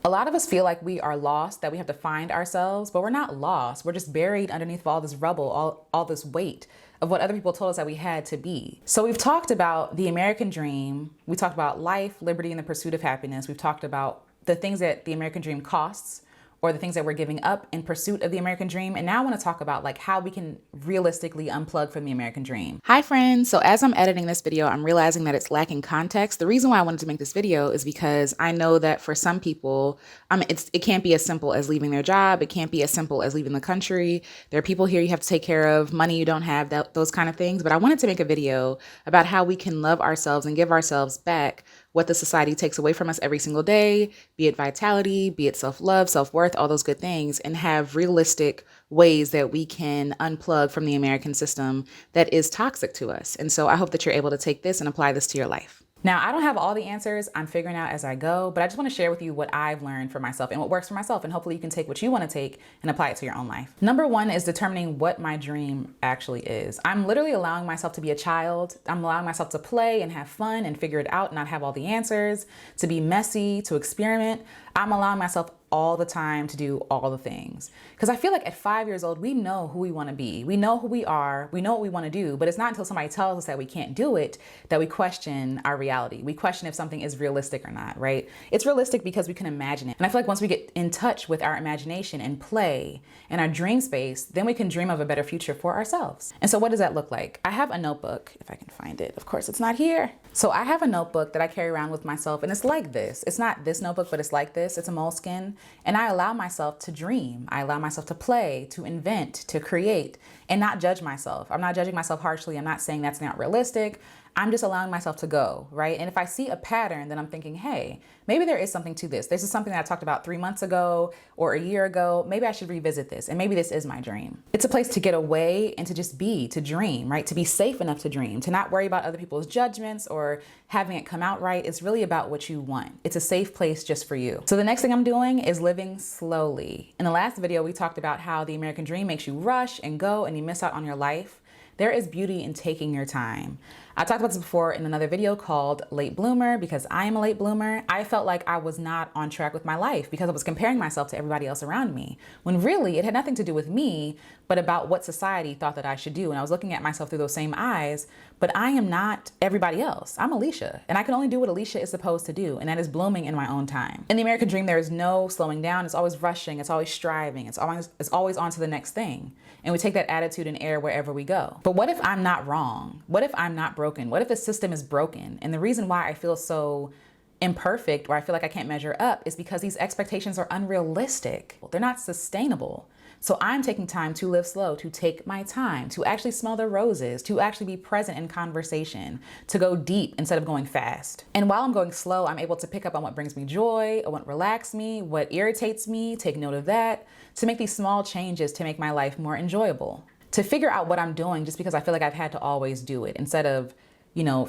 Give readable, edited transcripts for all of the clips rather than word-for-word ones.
A lot of us feel like we are lost, that we have to find ourselves, but we're not lost. We're just buried underneath all this rubble, all this weight of what other people told us that we had to be. So we've talked about the American dream. We talked about life, liberty, and the pursuit of happiness. We've talked about the things that the American dream costs, or the things that we're giving up in pursuit of the American dream. And now I want to talk about like how we can realistically unplug from the American dream. Hi friends. So as I'm editing this video, I'm realizing that it's lacking context. The reason why I wanted to make this video is because I know that for some people, it can't be as simple as leaving their job. It can't be as simple as leaving the country. There are people here you have to take care of, money you don't have, those kind of things. But I wanted to make a video about how we can love ourselves and give ourselves back what the society takes away from us every single day, be it vitality, be it self-love, self-worth, all those good things, and have realistic ways that we can unplug from the American system that is toxic to us. And so I hope that you're able to take this and apply this to your life. Now, I don't have all the answers. I'm figuring out as I go, but I just want to share with you what I've learned for myself and what works for myself. And hopefully you can take what you want to take and apply it to your own life. Number one is determining what my dream actually is. I'm literally allowing myself to be a child. I'm allowing myself to play and have fun and figure it out, not have all the answers, to be messy, to experiment. I'm allowing myself all the time to do all the things. Because I feel like at 5 years old, we know who we want to be. We know who we are. We know what we want to do. But it's not until somebody tells us that we can't do it that we question our reality. We question if something is realistic or not, right? It's realistic because we can imagine it. And I feel like once we get in touch with our imagination and play and our dream space, then we can dream of a better future for ourselves. And so what does that look like? I have a notebook, if I can find it. Of course, it's not here. So I have a notebook that I carry around with myself, and it's like this. It's not this notebook, but it's like this. It's a moleskin. And I allow myself to dream. I allow myself to play, to invent, to create, and not judge myself. I'm not judging myself harshly. I'm not saying that's not realistic. I'm just allowing myself to go, right? And if I see a pattern, then I'm thinking, hey, maybe there is something to this. This is something that I talked about 3 months ago or a year ago. Maybe I should revisit this. And maybe this is my dream. It's a place to get away and to just be, to dream, right? To be safe enough to dream, to not worry about other people's judgments or having it come out right. It's really about what you want. It's a safe place just for you. So the next thing I'm doing is living slowly. In the last video, we talked about how the American dream makes you rush and go and you miss out on your life. There is beauty in taking your time. I talked about this before in another video called Late Bloomer because I am a late bloomer. I felt like I was not on track with my life because I was comparing myself to everybody else around me, when really it had nothing to do with me, but about what society thought that I should do. And I was looking at myself through those same eyes, but I am not everybody else. I'm Alicia, and I can only do what Alicia is supposed to do, and that is blooming in my own time. In the American dream, there is no slowing down. It's always rushing. It's always striving. It's always on to the next thing. And we take that attitude and air wherever we go. But what if I'm not wrong? What if I'm not broken? What if the system is broken? And the reason why I feel so imperfect, or I feel like I can't measure up, is because these expectations are unrealistic. They're not sustainable. So I'm taking time to live slow, to take my time, to actually smell the roses, to actually be present in conversation, to go deep instead of going fast. And while I'm going slow, I'm able to pick up on what brings me joy, or what relaxes me, what irritates me, take note of that, to make these small changes to make my life more enjoyable. To figure out what I'm doing just because I feel like I've had to always do it, instead of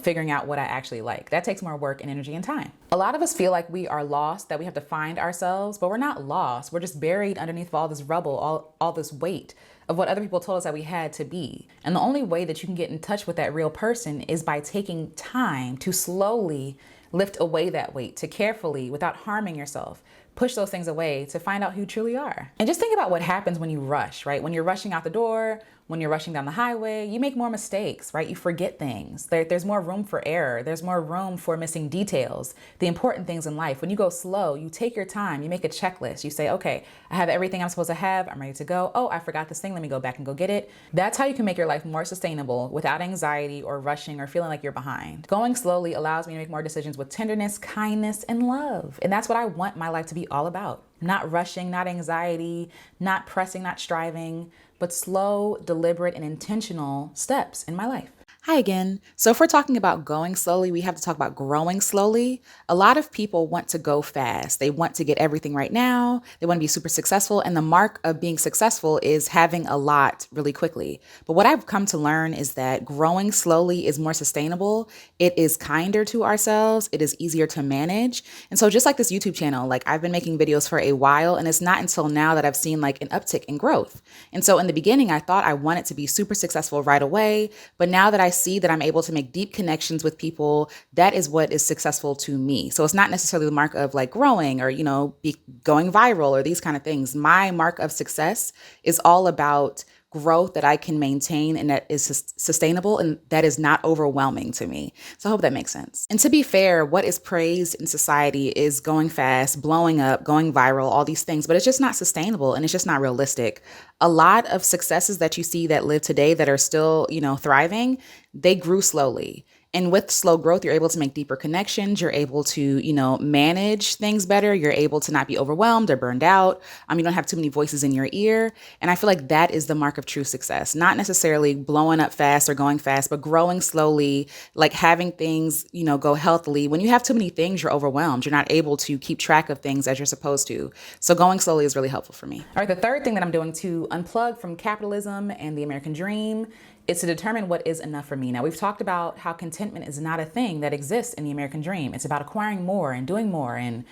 figuring out what I actually like. That takes more work and energy and time. A lot of us feel like we are lost, that we have to find ourselves, but we're not lost. We're just buried underneath all this rubble, all this weight of what other people told us that we had to be. And the only way that you can get in touch with that real person is by taking time to slowly lift away that weight, to carefully, without harming yourself, push those things away to find out who you truly are. And just think about what happens when you rush, right? When you're rushing out the door, when you're rushing down the highway, you make more mistakes, right? You forget things. There's more room for error. There's more room for missing details, the important things in life. When you go slow, you take your time, you make a checklist. You say, okay, I have everything I'm supposed to have. I'm ready to go. Oh, I forgot this thing. Let me go back and go get it. That's how you can make your life more sustainable without anxiety or rushing or feeling like you're behind. Going slowly allows me to make more decisions with tenderness, kindness, and love. And that's what I want my life to be all about. Not rushing, not anxiety, not pressing, not striving, but slow, deliberate, and intentional steps in my life. Hi again. So if we're talking about going slowly, we have to talk about growing slowly. A lot of people want to go fast. They want to get everything right now. They want to be super successful. And the mark of being successful is having a lot really quickly. But what I've come to learn is that growing slowly is more sustainable. It is kinder to ourselves. It is easier to manage. And so just like this YouTube channel, like I've been making videos for a while, and it's not until now that I've seen like an uptick in growth. And so in the beginning, I thought I wanted to be super successful right away. But now that I see that I'm able to make deep connections with people, that is what is successful to me. So it's not necessarily the mark of like growing or, going viral or these kind of things. My mark of success is all about growth that I can maintain and that is sustainable and that is not overwhelming to me. So I hope that makes sense. And to be fair, what is praised in society is going fast, blowing up, going viral, all these things, but it's just not sustainable and it's just not realistic. A lot of successes that you see that live today that are still, thriving, they grew slowly. And with slow growth, you're able to make deeper connections. You're able to, manage things better. You're able to not be overwhelmed or burned out. You don't have too many voices in your ear. And I feel like that is the mark of true success. Not necessarily blowing up fast or going fast, but growing slowly, like having things, go healthily. When you have too many things, you're overwhelmed. You're not able to keep track of things as you're supposed to. So going slowly is really helpful for me. All right, the third thing that I'm doing to unplug from capitalism and the American dream is to determine what is enough for me. Now, we've talked about how contentment is not a thing that exists in the American dream. It's about acquiring more and doing more and,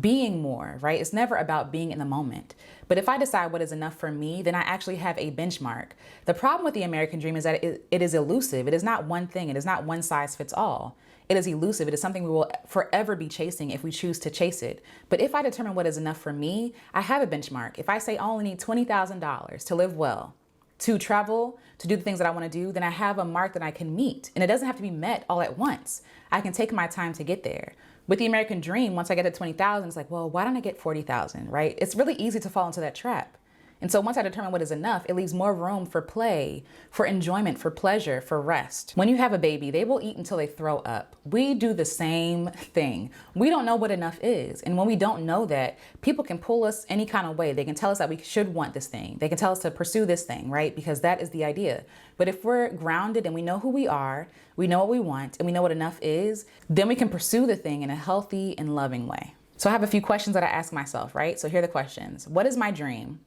being more, right? It's never about being in the moment. But if I decide what is enough for me, then I actually have a benchmark. The problem with the American dream is that it is elusive. It is not one thing. It is not one size fits all. It is elusive. It is something we will forever be chasing if we choose to chase it. But if I determine what is enough for me, I have a benchmark. If I say I only need $20,000 to live well, to travel, to do the things that I want to do, then I have a mark that I can meet. And it doesn't have to be met all at once. I can take my time to get there. With the American dream, once I get to 20,000, it's like, well, why don't I get 40,000, right? It's really easy to fall into that trap. And so once I determine what is enough, it leaves more room for play, for enjoyment, for pleasure, for rest. When you have a baby, they will eat until they throw up. We do the same thing. We don't know what enough is. And when we don't know that, people can pull us any kind of way. They can tell us that we should want this thing. They can tell us to pursue this thing, right? Because that is the idea. But if we're grounded and we know who we are, we know what we want, and we know what enough is, then we can pursue the thing in a healthy and loving way. So I have a few questions that I ask myself, right? So here are the questions. What is my dream?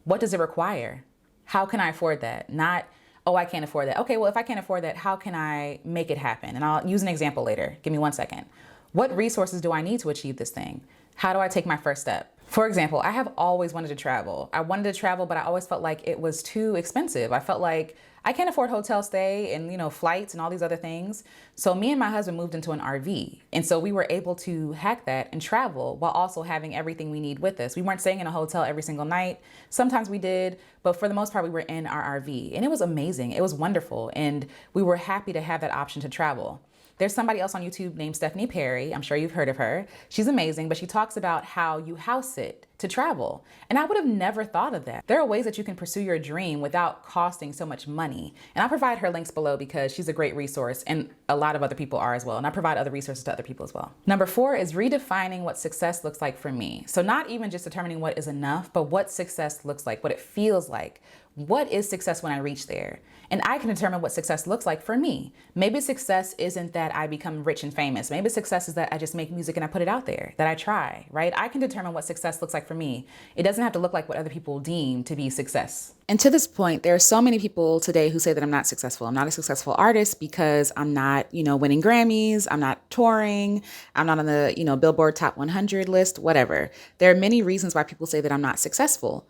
What does it require? How can I afford that? Not, oh, I can't afford that. Okay, well, if I can't afford that, how can I make it happen? And I'll use an example later. Give me 1 second. What resources do I need to achieve this thing? How do I take my first step? For example, I have always wanted to travel. I wanted to travel, but I always felt like it was too expensive. I felt like I can't afford hotel stay and, flights and all these other things. So me and my husband moved into an RV. And so we were able to hack that and travel while also having everything we need with us. We weren't staying in a hotel every single night. Sometimes we did, but for the most part, we were in our RV. And it was amazing. It was wonderful. And we were happy to have that option to travel. There's somebody else on YouTube named Stephanie Perry. I'm sure you've heard of her. She's amazing, but she talks about how you house it to travel. And I would have never thought of that. There are ways that you can pursue your dream without costing so much money. And I'll provide her links below because she's a great resource and a lot of other people are as well. And I provide other resources to other people as well. Number 4 is redefining what success looks like for me. So not even just determining what is enough, but what success looks like, what it feels like. What is success when I reach there? And I can determine what success looks like for me. Maybe success isn't that I become rich and famous. Maybe success is that I just make music and I put it out there, that I try, right? I can determine what success looks like for me. It doesn't have to look like what other people deem to be success. And to this point, there are so many people today who say that I'm not successful. I'm not a successful artist because I'm not, winning Grammys. I'm not touring. I'm not on the, Billboard Top 100 list, whatever. There are many reasons why people say that I'm not successful.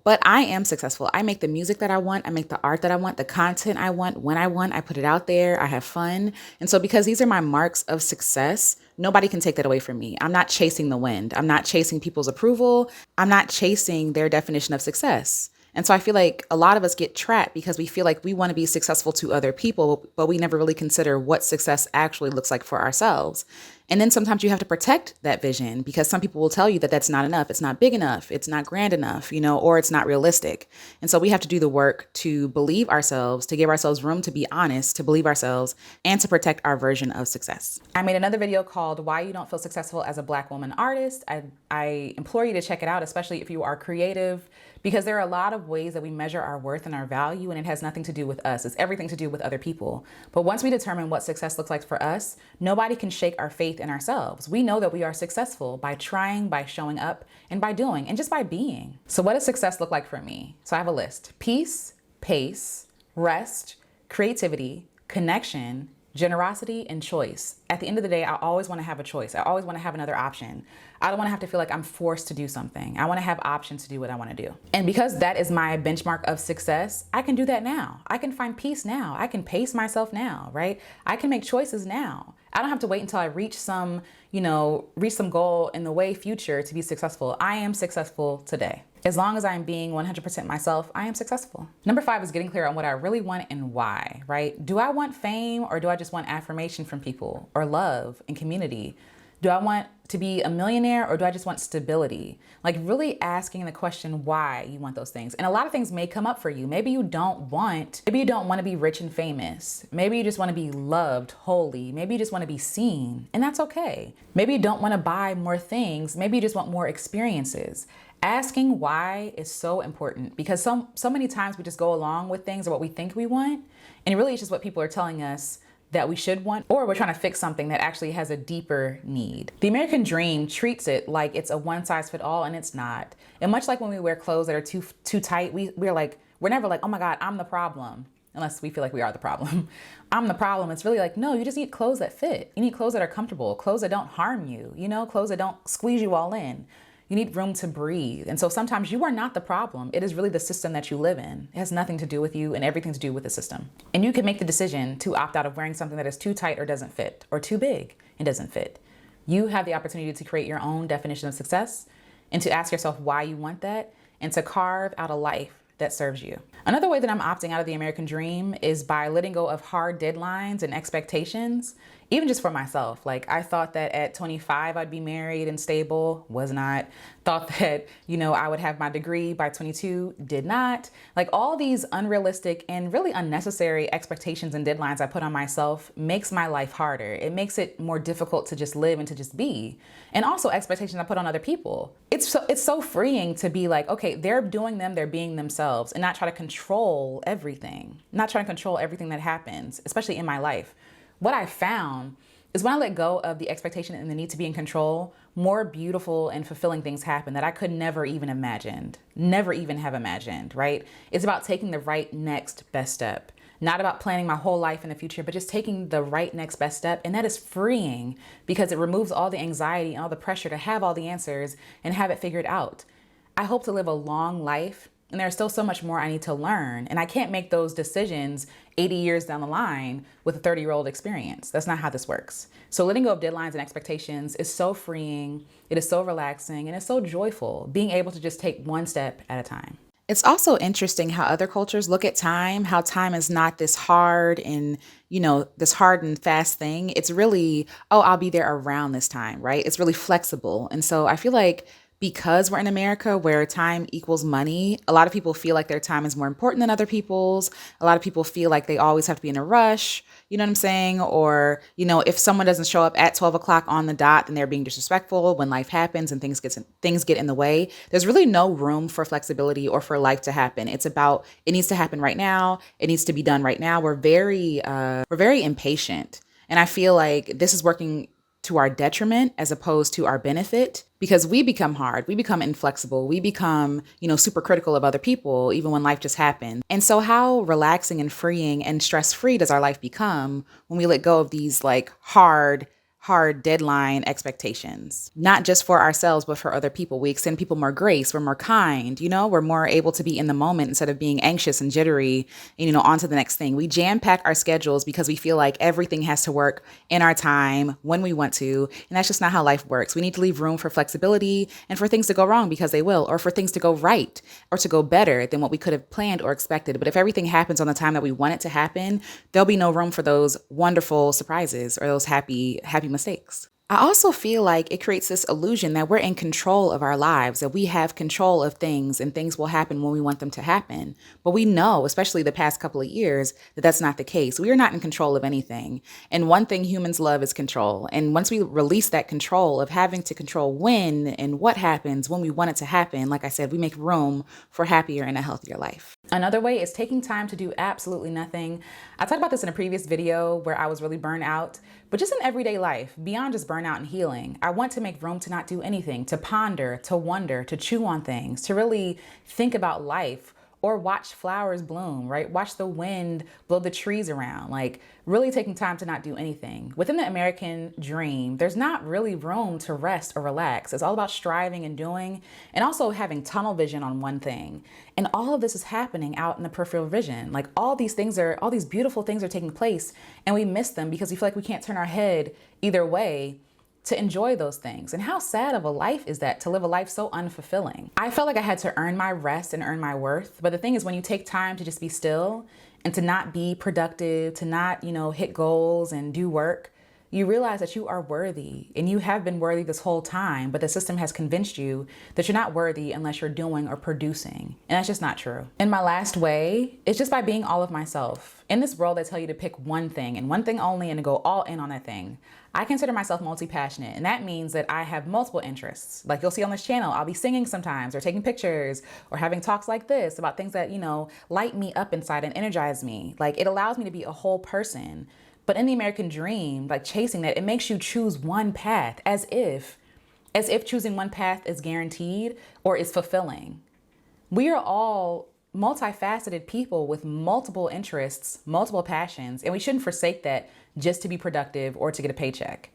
But I am successful. I make the music that I want. I make the art that I want, the content I want, when I want. I put it out there. I have fun. And so because these are my marks of success, nobody can take that away from me. I'm not chasing the wind. I'm not chasing people's approval. I'm not chasing their definition of success. And so I feel like a lot of us get trapped because we feel like we want to be successful to other people, but we never really consider what success actually looks like for ourselves. And then sometimes you have to protect that vision because some people will tell you that that's not enough. It's not big enough. It's not grand enough, or it's not realistic. And so we have to do the work to believe ourselves, to give ourselves room to be honest, to believe ourselves, and to protect our version of success. I made another video called Why You Don't Feel Successful as a Black Woman Artist. I implore you to check it out, especially if you are creative, because there are a lot of ways that we measure our worth and our value, and it has nothing to do with us. It's everything to do with other people. But once we determine what success looks like for us, nobody can shake our faith in ourselves. We know that we are successful by trying, by showing up, and by doing, and just by being. So what does success look like for me? So I have a list: peace, pace, rest, creativity, connection, generosity, and choice. At the end of the day, I always want to have a choice. I always want to have another option. I don't want to have to feel like I'm forced to do something. I want to have options to do what I want to do. And because that is my benchmark of success, I can do that now. I can find peace now. I can pace myself now, right? I can make choices now. I don't have to wait until I reach some goal in the way future to be successful. I am successful today. As long as I'm being 100% myself, I am successful. Number 5 is getting clear on what I really want and why, right? Do I want fame, or do I just want affirmation from people, or love and community? Do I want to be a millionaire, or do I just want stability? Like, really asking the question why you want those things. And a lot of things may come up for you. Maybe you don't want to be rich and famous. Maybe you just want to be loved wholly. Maybe you just want to be seen, and that's okay. Maybe you don't want to buy more things. Maybe you just want more experiences. Asking why is so important, because so many times we just go along with things or what we think we want, and really it's just what people are telling us that we should want, or we're trying to fix something that actually has a deeper need. The American dream treats it like it's a one size fit all, and it's not. And much like when we wear clothes that are too tight, we're never like, oh my God, I'm the problem. Unless we feel like we are the problem. I'm the problem. It's really like, no, you just need clothes that fit. You need clothes that are comfortable, clothes that don't harm you, clothes that don't squeeze you all in. You need room to breathe. And so sometimes you are not the problem. It is really the system that you live in. It has nothing to do with you and everything to do with the system. And you can make the decision to opt out of wearing something that is too tight or doesn't fit, or too big and doesn't fit. You have the opportunity to create your own definition of success, and to ask yourself why you want that, and to carve out a life that serves you. Another way that I'm opting out of the American dream is by letting go of hard deadlines and expectations, even just for myself. Like, I thought that at 25 I'd be married and stable, was not. Thought that, I would have my degree by 22, did not. Like, all these unrealistic and really unnecessary expectations and deadlines I put on myself makes my life harder. It makes it more difficult to just live and to just be. And also expectations I put on other people. It's so freeing to be like, okay, they're doing them, they're being themselves, and not try to control everything. Not trying to control everything that happens, especially in my life. What I found is when I let go of the expectation and the need to be in control, more beautiful and fulfilling things happen that I could never even have imagined, right? It's about taking the right next best step. Not about planning my whole life in the future, but just taking the right next best step. And that is freeing, because it removes all the anxiety and all the pressure to have all the answers and have it figured out. I hope to live a long life, and there's still so much more I need to learn. And I can't make those decisions 80 years down the line with a 30-year-old experience. That's not how this works. So letting go of deadlines and expectations is so freeing. It is so relaxing, and it's so joyful, being able to just take one step at a time. It's also interesting how other cultures look at time, how time is not this hard and, this hard and fast thing. It's really, oh, I'll be there around this time, right? It's really flexible. And so I feel like because we're in America where time equals money, a lot of people feel like their time is more important than other people's. A lot of people feel like they always have to be in a rush. You know what I'm saying? Or, if someone doesn't show up at 12 o'clock on the dot, then they're being disrespectful when life happens and things get in the way. There's really no room for flexibility or for life to happen. It's about, it needs to happen right now. It needs to be done right now. We're very impatient. And I feel like this is working to our detriment as opposed to our benefit, because we become hard, we become inflexible, we become, super critical of other people, even when life just happens. And so how relaxing and freeing and stress-free does our life become when we let go of these like hard deadline expectations, not just for ourselves, but for other people. We extend people more grace. We're more kind, we're more able to be in the moment instead of being anxious and jittery, on to the next thing. We jam pack our schedules because we feel like everything has to work in our time when we want to. And that's just not how life works. We need to leave room for flexibility and for things to go wrong, because they will, or for things to go right or to go better than what we could have planned or expected. But if everything happens on the time that we want it to happen, there'll be no room for those wonderful surprises or those happy mistakes. I also feel like it creates this illusion that we're in control of our lives, that we have control of things and things will happen when we want them to happen. But we know, especially the past couple of years, that that's not the case. We are not in control of anything. And one thing humans love is control. And once we release that control of having to control when and what happens when we want it to happen, like I said, we make room for happier and a healthier life. Another way is taking time to do absolutely nothing. I talked about this in a previous video where I was really burnt out, but just in everyday life, beyond just burnout and healing, I want to make room to not do anything, to ponder, to wonder, to chew on things, to really think about life, or watch flowers bloom, right? Watch the wind blow the trees around, like really taking time to not do anything. Within the American dream, there's not really room to rest or relax. It's all about striving and doing, and also having tunnel vision on one thing. And all of this is happening out in the peripheral vision. Like all these beautiful things are taking place, and we miss them because we feel like we can't turn our head either way to enjoy those things. And how sad of a life is that, to live a life so unfulfilling? I felt like I had to earn my rest and earn my worth. But the thing is, when you take time to just be still and to not be productive, to not, hit goals and do work, you realize that you are worthy, and you have been worthy this whole time, but the system has convinced you that you're not worthy unless you're doing or producing. And that's just not true. And my last way is just by being all of myself. In this world, they tell you to pick one thing and one thing only and to go all in on that thing. I consider myself multi-passionate, and that means that I have multiple interests. Like you'll see on this channel, I'll be singing sometimes or taking pictures or having talks like this about things that, light me up inside and energize me. Like it allows me to be a whole person. But in the American dream, like chasing that, it makes you choose one path as if choosing one path is guaranteed or is fulfilling. We are all multifaceted people with multiple interests, multiple passions, and we shouldn't forsake that just to be productive or to get a paycheck.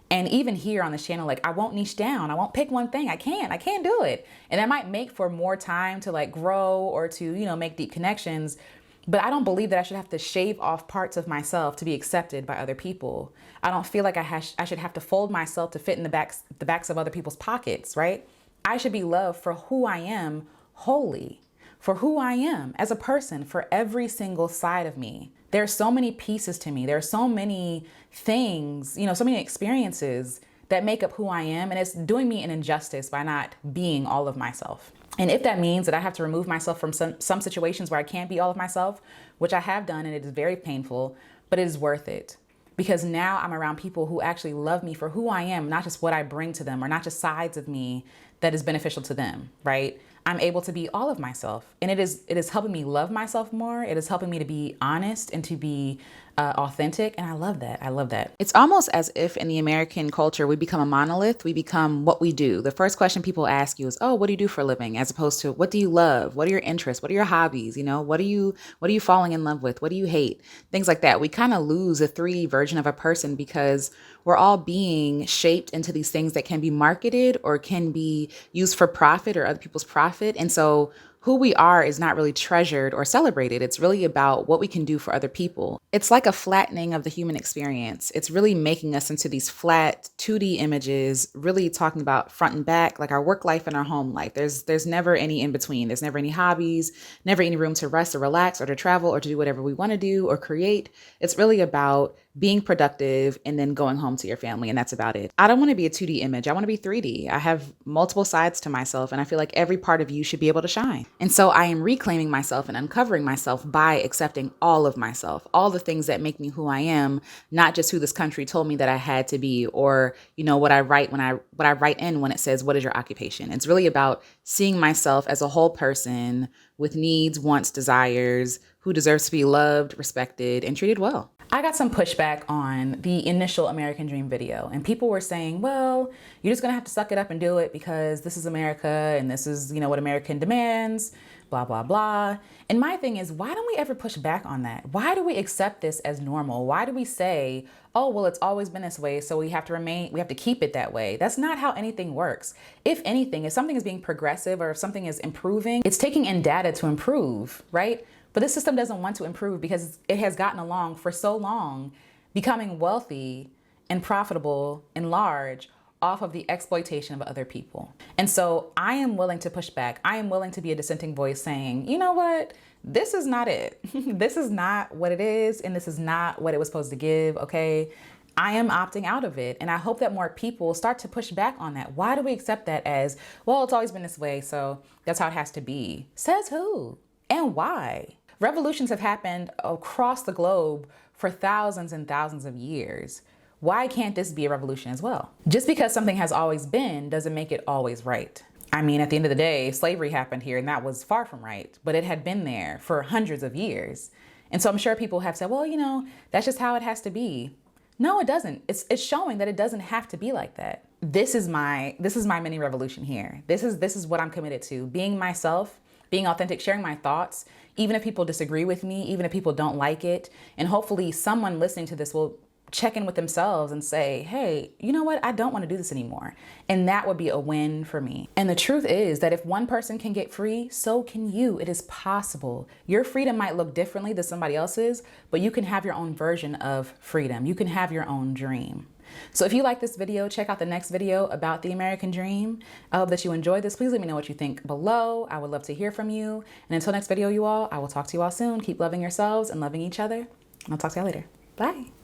And even here on this channel, like I won't niche down. I won't pick one thing. I can't do it. And that might make for more time to like grow or to, make deep connections. But I don't believe that I should have to shave off parts of myself to be accepted by other people. I don't feel like I should have to fold myself to fit in the backs of other people's pockets, right? I should be loved for who I am wholly, for who I am as a person, for every single side of me. There are so many pieces to me. There are so many things, so many experiences that make up who I am. And it's doing me an injustice by not being all of myself. And if that means that I have to remove myself from some situations where I can't be all of myself, which I have done, and it is very painful, but it is worth it. Because now I'm around people who actually love me for who I am, not just what I bring to them or not just sides of me that is beneficial to them, right? I'm able to be all of myself, and it is helping me love myself more. It is helping me to be honest and to be authentic. And I love that. It's almost as if in the American culture, we become a monolith. We become what we do. The first question people ask you is, oh, what do you do for a living? As opposed to, what do you love? What are your interests? What are your hobbies? What are you falling in love with? What do you hate? Things like that. We kind of lose a 3D version of a person because we're all being shaped into these things that can be marketed or can be used for profit or other people's profit. And so who we are is not really treasured or celebrated. It's really about what we can do for other people. It's like a flattening of the human experience. It's really making us into these flat 2D images, really talking about front and back, like our work life and our home life. There's never any in between. There's never any hobbies, never any room to rest or relax or to travel or to do whatever we want to do or create. It's really about being productive and then going home to your family. And that's about it. I don't want to be a 2D image. I want to be 3D. I have multiple sides to myself, and I feel like every part of you should be able to shine. And so I am reclaiming myself and uncovering myself by accepting all of myself, all the things that make me who I am, not just who this country told me that I had to be, or, what I write when it says, what is your occupation? It's really about seeing myself as a whole person with needs, wants, desires, who deserves to be loved, respected, and treated well. I got some pushback on the initial American Dream video, and people were saying, well, you're just gonna have to suck it up and do it because this is America and this is, what American demands, blah, blah, blah. And my thing is, why don't we ever push back on that? Why do we accept this as normal? Why do we say, oh, well, it's always been this way, so we have to keep it that way? That's not how anything works. If anything, if something is being progressive or if something is improving, it's taking in data to improve, right? But this system doesn't want to improve because it has gotten along for so long, becoming wealthy and profitable and large off of the exploitation of other people. And so I am willing to push back. I am willing to be a dissenting voice saying, you know what? This is not it. This is not what it is. And this is not what it was supposed to give. Okay. I am opting out of it. And I hope that more people start to push back on that. Why do we accept that as, well, it's always been this way, so that's how it has to be? Says who? And why? Revolutions have happened across the globe for thousands and thousands of years. Why can't this be a revolution as well? Just because something has always been doesn't make it always right. I mean, at the end of the day, slavery happened here and that was far from right, but it had been there for hundreds of years. And so I'm sure people have said, well, that's just how it has to be. No, it doesn't. It's showing that it doesn't have to be like that. This is my mini revolution here. This is what I'm committed to, being myself, being authentic, sharing my thoughts, even if people disagree with me, even if people don't like it. And hopefully someone listening to this will check in with themselves and say, hey, you know what? I don't want to do this anymore. And that would be a win for me. And the truth is that if one person can get free, so can you. It is possible. Your freedom might look differently than somebody else's, but you can have your own version of freedom. You can have your own dream. So if you like this video, check out the next video about the American dream. I hope that you enjoyed this. Please let me know what you think below. I would love to hear from you. And until next video, you all, I will talk to you all soon. Keep loving yourselves and loving each other. And I'll talk to you all later. Bye.